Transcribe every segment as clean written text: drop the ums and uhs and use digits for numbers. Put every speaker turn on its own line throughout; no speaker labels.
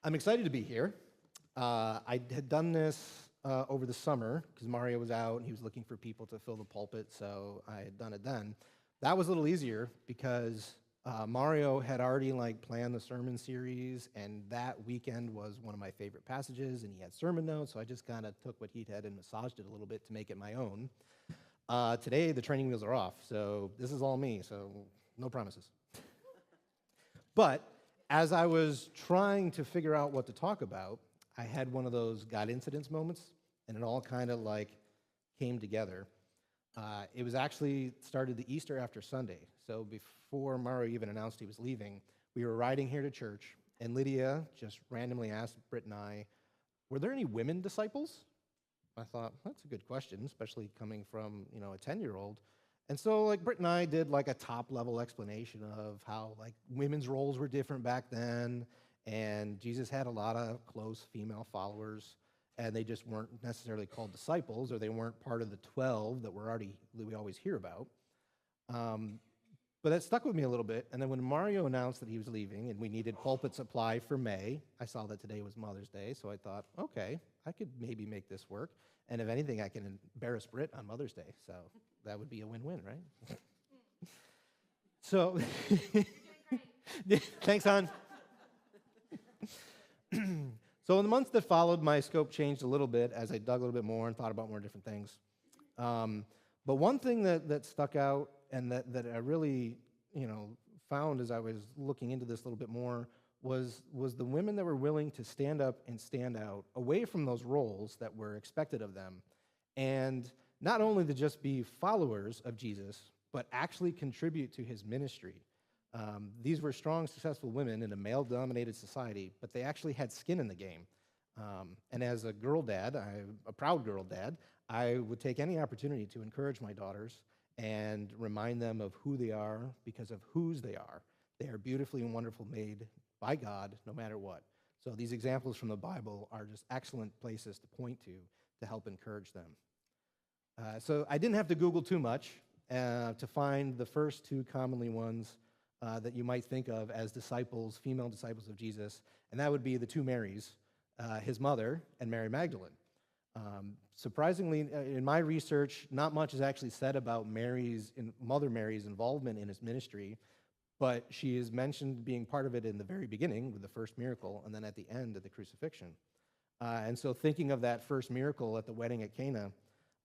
I'm excited to be here. I had done this over the summer because Mario was out and he was looking for people to fill the pulpit, so I had done it then. That was a little easier because Mario had already planned the sermon series, and that weekend was one of my favorite passages, and he had sermon notes, so I just kind of took what he had and massaged it a little bit to make it my own. Today, the training wheels are off, so this is all me, so no promises. But as I was trying to figure out what to talk about, I had one of those God incidents moments, and it all kind of came together. It was actually started the Easter after Sunday. So before Mario even announced he was leaving, we were riding here to church, and Lydia just randomly asked Britt and I, were there any women disciples? I thought, that's a good question, especially coming from, a 10-year-old. And so, Britt and I did, a top-level explanation of how, women's roles were different back then, and Jesus had a lot of close female followers, and they just weren't necessarily called disciples, or they weren't part of the 12 that we always hear about. But that stuck with me a little bit, and then when Mario announced that he was leaving and we needed pulpit supply for May, I saw that today was Mother's Day, so I thought, okay, I could maybe make this work, and if anything, I can embarrass Britt on Mother's Day, so that would be a win-win, right? So, thanks, hon. So in the months that followed, my scope changed a little bit as I dug a little bit more and thought about more different things. But one thing that stuck out and that I really, found as I was looking into this a little bit more was the women that were willing to stand up and stand out away from those roles that were expected of them, and not only to just be followers of Jesus, but actually contribute to his ministry. These were strong, successful women in a male-dominated society, but they actually had skin in the game. And as a girl dad, a proud girl dad, I would take any opportunity to encourage my daughters and remind them of who they are because of whose they are. They are beautifully and wonderfully made by God, no matter what. So these examples from the Bible are just excellent places to point to help encourage them. So I didn't have to Google too much to find the first two commonly ones that you might think of as disciples, female disciples of Jesus, and that would be the two Marys, his mother and Mary Magdalene. Surprisingly, in my research, not much is actually said about Mother Mary's involvement in his ministry, but she is mentioned being part of it in the very beginning with the first miracle, and then at the end of the crucifixion. And so thinking of that first miracle at the wedding at Cana,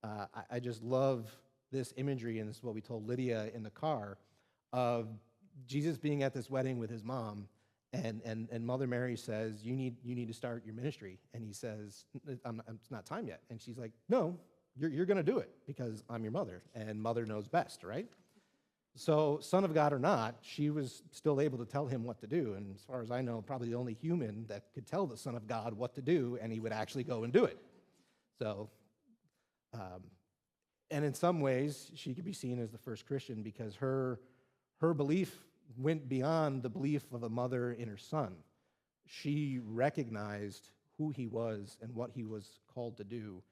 I just love this imagery, and this is what we told Lydia in the car, of Jesus being at this wedding with his mom, and Mother Mary says, you need to start your ministry. And he says, it's not time yet. And she's like, no, you're going to do it because I'm your mother, and mother knows best, right? So Son of God or not, she was still able to tell him what to do. And as far as I know, probably the only human that could tell the Son of God what to do, and he would actually go and do it. So, and in some ways, she could be seen as the first Christian because her belief went beyond the belief of a mother in her son. She recognized who he was and what he was called to do,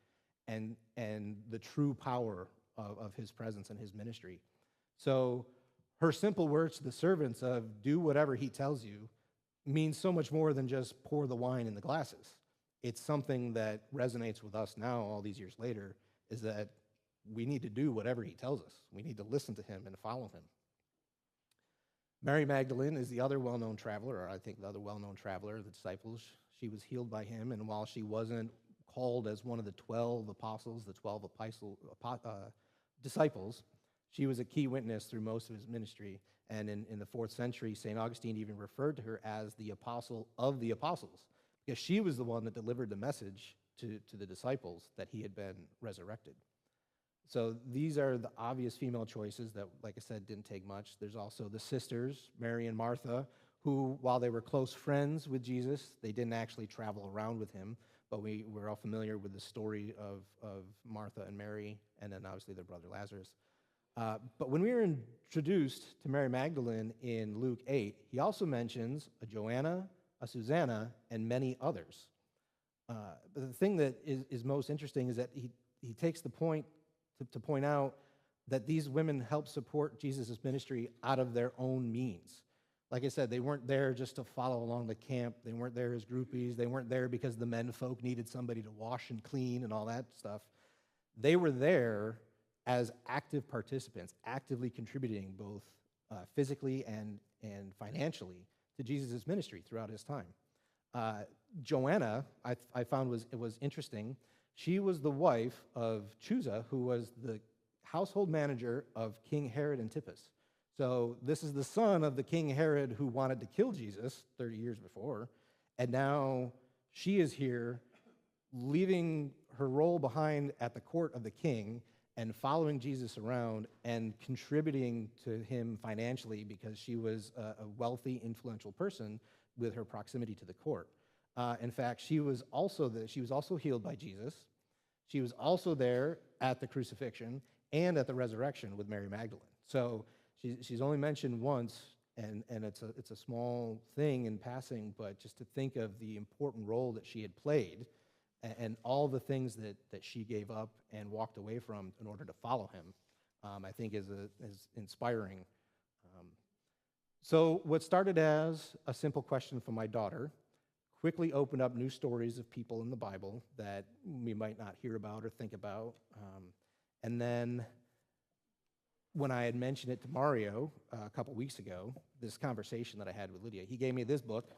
and the true power of his presence and his ministry. So her simple words to the servants of do whatever he tells you means so much more than just pour the wine in the glasses. It's something that resonates with us now, all these years later, is that we need to do whatever he tells us. We need to listen to him and follow him. Mary Magdalene is the other well-known traveler, or I think the other well-known traveler of the disciples. She was healed by him, and while she wasn't called as one of the 12 apostles, the 12 disciples, she was a key witness through most of his ministry. And in the 4th century, St. Augustine even referred to her as the apostle of the apostles, because she was the one that delivered the message to the disciples that he had been resurrected. So these are the obvious female choices that, like I said, didn't take much. There's also the sisters, Mary and Martha, who, while they were close friends with Jesus, they didn't actually travel around with him, but we're all familiar with the story of Martha and Mary, and then obviously their brother Lazarus. But when we were introduced to Mary Magdalene in Luke 8, he also mentions a Joanna, a Susanna, and many others. But the thing that is most interesting is that he takes the point to point out that these women help support Jesus' ministry out of their own means. Like I said, they weren't there just to follow along the camp. They weren't there as groupies. They weren't there because the men folk needed somebody to wash and clean and all that stuff. They were there as active participants, actively contributing both physically and financially to Jesus' ministry throughout his time. Joanna, I found was interesting. She was the wife of Chusa, who was the household manager of King Herod Antipas. So this is the son of the King Herod who wanted to kill Jesus 30 years before, and now she is here leaving her role behind at the court of the king and following Jesus around and contributing to him financially because she was a wealthy, influential person with her proximity to the court. In fact, she was also healed by Jesus. She was also there at the crucifixion and at the resurrection with Mary Magdalene. So she's only mentioned once, and it's a small thing in passing, but just to think of the important role that she had played and all the things that she gave up and walked away from in order to follow him, I think is inspiring. So what started as a simple question from my daughter quickly opened up new stories of people in the Bible that we might not hear about or think about. And then when I had mentioned it to Mario a couple weeks ago, this conversation that I had with Lydia, he gave me this book,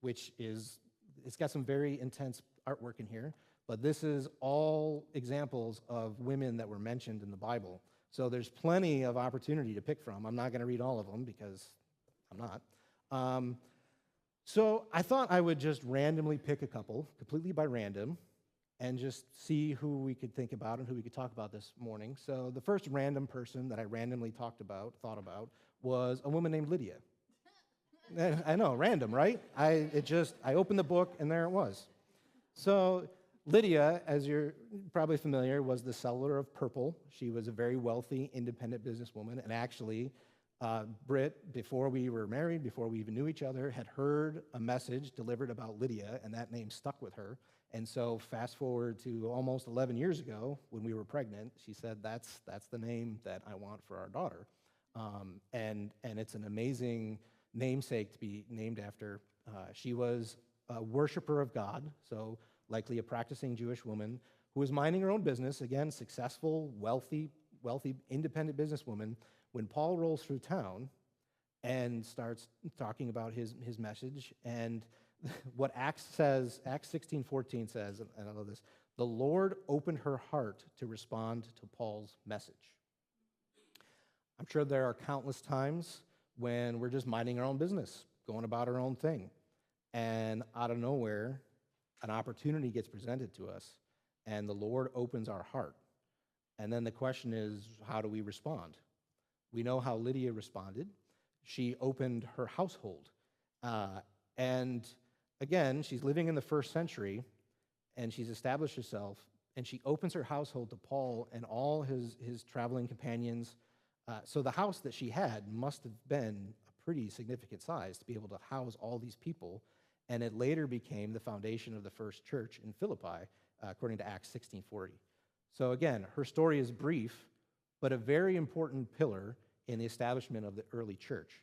which it's got some very intense artwork in here, but this is all examples of women that were mentioned in the Bible. So there's plenty of opportunity to pick from. I'm not going to read all of them because I'm not. So I thought I would just randomly pick a couple, completely by random, and just see who we could think about and who we could talk about this morning. So the first random person that I randomly thought about, was a woman named Lydia. I know, random, right? I opened the book and there it was. So Lydia, as you're probably familiar, was the seller of purple. She was a very wealthy, independent businesswoman, and actually, Britt, before we were married, before we even knew each other, had heard a message delivered about Lydia, and that name stuck with her. And so fast forward to almost 11 years ago, when we were pregnant, she said, that's the name that I want for our daughter. And it's an amazing namesake to be named after. She was a worshiper of God, so likely a practicing Jewish woman, who was minding her own business, again, successful, wealthy, independent businesswoman. When Paul rolls through town and starts talking about his message, and what Acts 16:14 says, and I love this, the Lord opened her heart to respond to Paul's message. I'm sure there are countless times when we're just minding our own business, going about our own thing, and out of nowhere, an opportunity gets presented to us, and the Lord opens our heart. And then the question is, how do we respond? We know how Lydia responded. She opened her household. And again, she's living in the first century, and she's established herself, and she opens her household to Paul and all his traveling companions. So the house that she had must have been a pretty significant size to be able to house all these people, and it later became the foundation of the first church in Philippi, according to Acts 16:40. So again, her story is brief, but a very important pillar in the establishment of the early church.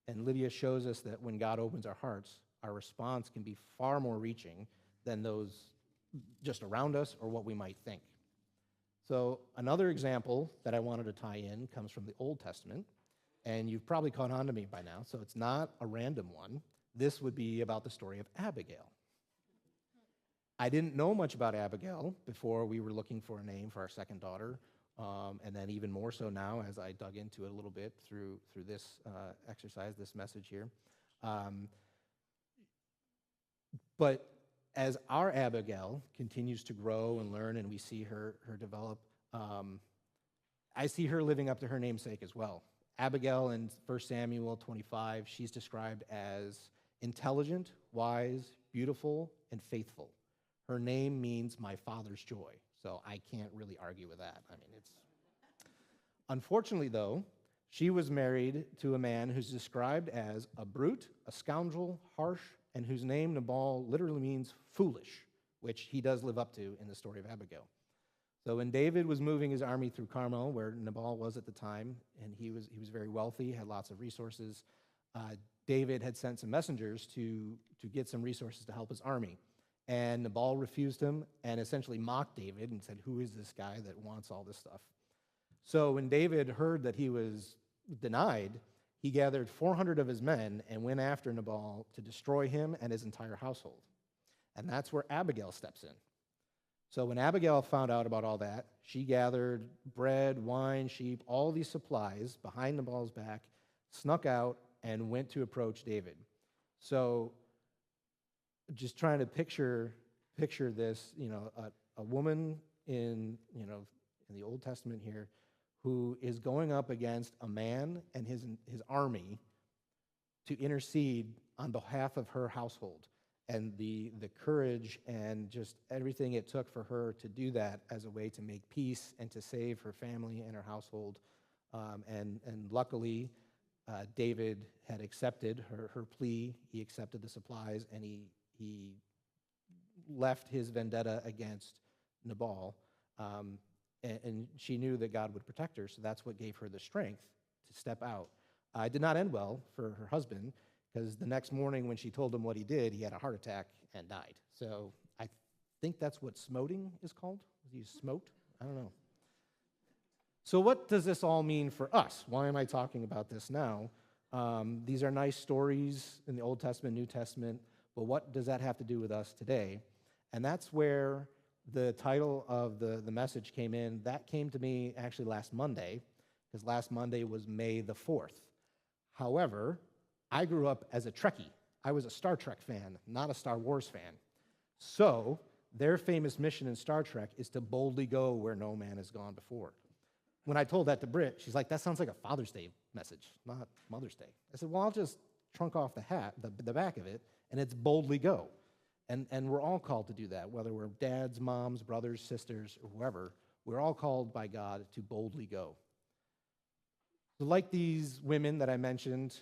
And Lydia shows us that when God opens our hearts, our response can be far more reaching than those just around us or what we might think. So another example that I wanted to tie in comes from the Old Testament, and you've probably caught on to me by now, so it's not a random one. This would be about the story of Abigail. I didn't know much about Abigail before we were looking for a name for our second daughter, and then even more so now as I dug into it a little bit through this exercise, this message here. But as our Abigail continues to grow and learn and we see her develop, I see her living up to her namesake as well. Abigail in 1 Samuel 25, she's described as intelligent, wise, beautiful, and faithful. Her name means my father's joy, so I can't really argue with that. I mean, Unfortunately, though, she was married to a man who's described as a brute, a scoundrel, harsh, and whose name, Nabal, literally means foolish, which he does live up to in the story of Abigail. So when David was moving his army through Carmel, where Nabal was at the time, and he was very wealthy, had lots of resources, David had sent some messengers to get some resources to help his army. And Nabal refused him and essentially mocked David and said, "Who is this guy that wants all this stuff?" So when David heard that he was denied, he gathered 400 of his men and went after Nabal to destroy him and his entire household. And that's where Abigail steps in. So when Abigail found out about all that, she gathered bread, wine, sheep, all these supplies behind Nabal's back, snuck out, and went to approach David. So just trying to picture this, a woman in the Old Testament here who is going up against a man and his army to intercede on behalf of her household, and the courage and just everything it took for her to do that as a way to make peace and to save her family and her household. And luckily, David had accepted her plea. He accepted the supplies, and he left his vendetta against Nabal. And she knew that God would protect her, so that's what gave her the strength to step out. It did not end well for her husband, because the next morning when she told him what he did, he had a heart attack and died. So I think that's what smoting is called. He smoked? I don't know. So what does this all mean for us? Why am I talking about this now? These are nice stories in the Old Testament, New Testament, but what does that have to do with us today? And that's where the title of the message came in. That came to me actually last Monday, because last Monday was May the 4th. However, I grew up as a Trekkie. I was a Star Trek fan, not a Star Wars fan. So their famous mission in Star Trek is to boldly go where no man has gone before. When I told that to Britt, she's like, "That sounds like a Father's Day message, not Mother's Day." I said, "Well, I'll just trunk off the back of it, and it's boldly go." And we're all called to do that, whether we're dads, moms, brothers, sisters, or whoever. We're all called by God to boldly go. So like these women that I mentioned,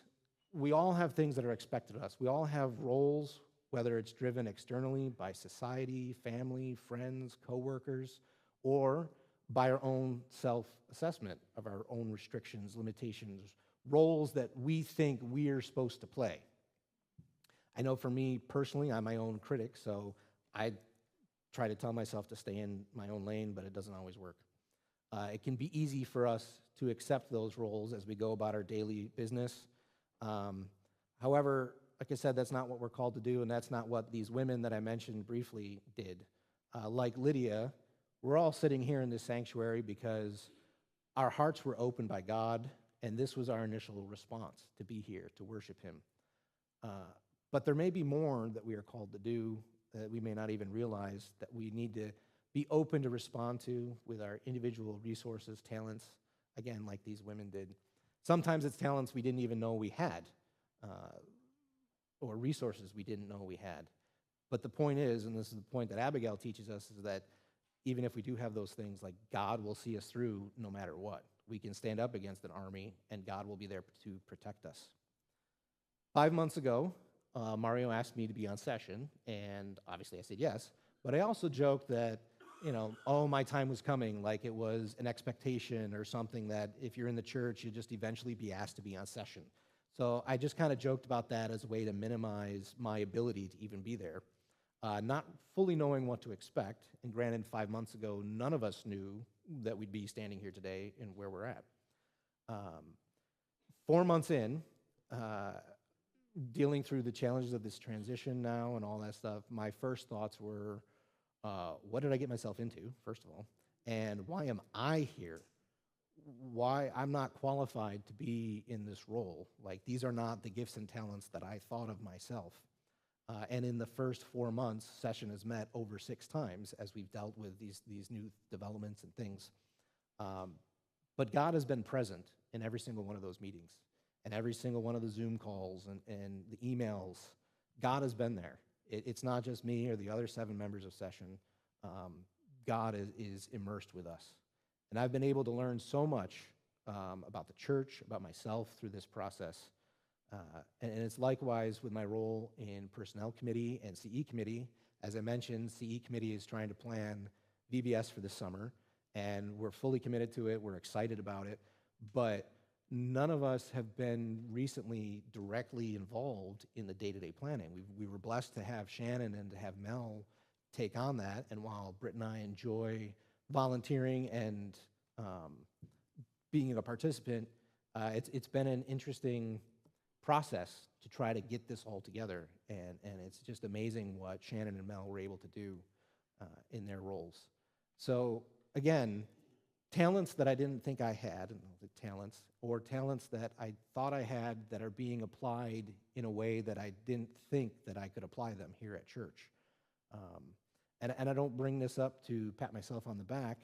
we all have things that are expected of us. We all have roles, whether it's driven externally by society, family, friends, coworkers, or by our own self-assessment of our own restrictions, limitations, roles that we think we're supposed to play. I know for me personally, I'm my own critic, so I try to tell myself to stay in my own lane, but it doesn't always work. It can be easy for us to accept those roles as we go about our daily business. However, like I said, that's not what we're called to do, and that's not what these women that I mentioned briefly did. Like Lydia, we're all sitting here in this sanctuary because our hearts were opened by God, and this was our initial response, to be here, to worship Him. But there may be more that we are called to do that we may not even realize that we need to be open to respond to with our individual resources, talents, again, like these women did. Sometimes it's talents we didn't even know we had, or resources we didn't know we had. But the point is, and this is the point that Abigail teaches us, is that even if we do have those things, like God will see us through no matter what. We can stand up against an army, and God will be there to protect us. 5 months ago, Mario asked me to be on session, and obviously I said yes, but I also joked that, oh, my time was coming, like it was an expectation or something that if you're in the church, you'll just eventually be asked to be on session. So I just kind of joked about that as a way to minimize my ability to even be there, not fully knowing what to expect. And granted, 5 months ago, none of us knew that we'd be standing here today and where we're at. 4 months in, dealing through the challenges of this transition now and all that stuff, my first thoughts were, what did I get myself into, first of all? And why am I here? Why I'm not qualified to be in this role? Like, these are not the gifts and talents that I thought of myself. And in the first 4 months, session has met over 6 times as we've dealt with these new developments and things. But God has been present in every single one of those meetings and every single one of the Zoom calls and the emails. God has been there. It's not just me or the other 7 members of session. God is immersed with us. And I've been able to learn so much about the church, about myself through this process. And it's likewise with my role in Personnel Committee and CE Committee. As I mentioned, CE Committee is trying to plan VBS for this summer, and we're fully committed to it. We're excited about it. But none of us have been recently directly involved in the day-to-day planning. We were blessed to have Shannon and to have Mel take on that, and while Britt and I enjoy volunteering and being a participant, it's been an interesting process to try to get this all together, and it's just amazing what Shannon and Mel were able to do in their roles. So again, talents that I didn't think I had, or talents that I thought I had that are being applied in a way that I didn't think that I could apply them here at church. And I don't bring this up to pat myself on the back,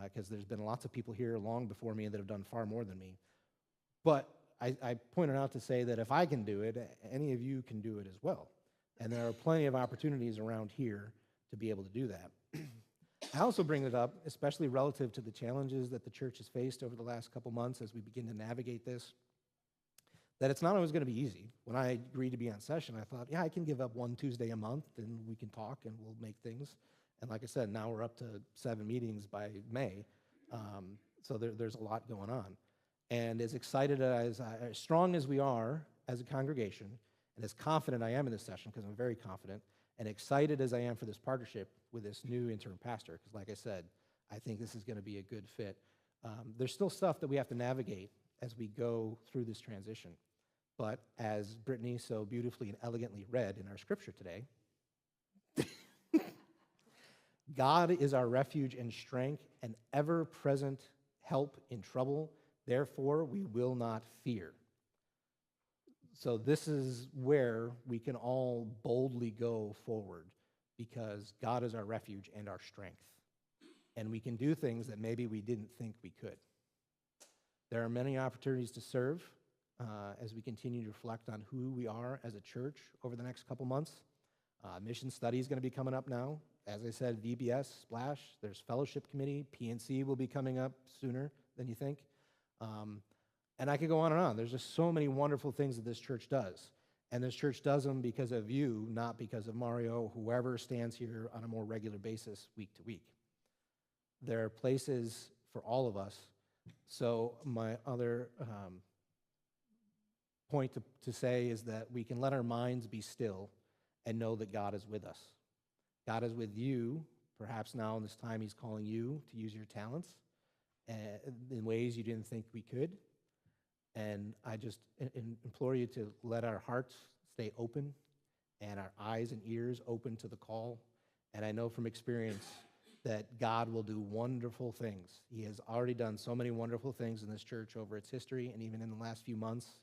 because there's been lots of people here long before me that have done far more than me. But I pointed out to say that if I can do it, any of you can do it as well. And there are plenty of opportunities around here to be able to do that. I also bring it up, especially relative to the challenges that the church has faced over the last couple months as we begin to navigate this, that it's not always going to be easy. When I agreed to be on session, I thought, yeah, I can give up one Tuesday a month, and we can talk, and we'll make things. And like I said, now we're up to 7 meetings by May, so there's a lot going on. And as excited as strong as we are as a congregation, and as confident I am in this session, because I'm very confident, and excited as I am for this partnership with this new interim pastor, because like I said, I think this is going to be a good fit. There's still stuff that we have to navigate as we go through this transition. But as Brittany so beautifully and elegantly read in our scripture today, God is our refuge and strength, an ever-present help in trouble. Therefore, we will not fear. So this is where we can all boldly go forward, because God is our refuge and our strength. And we can do things that maybe we didn't think we could. There are many opportunities to serve as we continue to reflect on who we are as a church over the next couple months. Mission study is going to be coming up now. As I said, VBS, Splash, there's fellowship committee, PNC will be coming up sooner than you think. And I could go on and on. There's just so many wonderful things that this church does. And this church does them because of you, not because of Mario, whoever stands here on a more regular basis week to week. There are places for all of us. So my other point to say is that we can let our minds be still and know that God is with us. God is with you. Perhaps now in this time he's calling you to use your talents in ways you didn't think we could. And I just implore you to let our hearts stay open and our eyes and ears open to the call. And I know from experience that God will do wonderful things. He has already done so many wonderful things in this church over its history and even in the last few months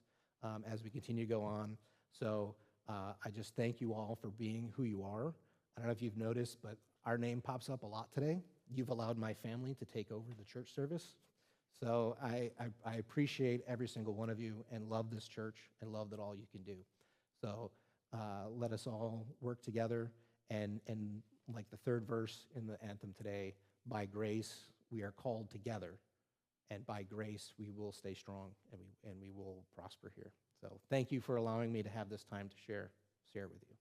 as we continue to go on. So I just thank you all for being who you are. I don't know if you've noticed, but our name pops up a lot today. You've allowed my family to take over the church service. So I appreciate every single one of you and love this church and love that all you can do. So let us all work together and like the third verse in the anthem today, by grace we are called together, and by grace we will stay strong and we will prosper here. So thank you for allowing me to have this time to share with you.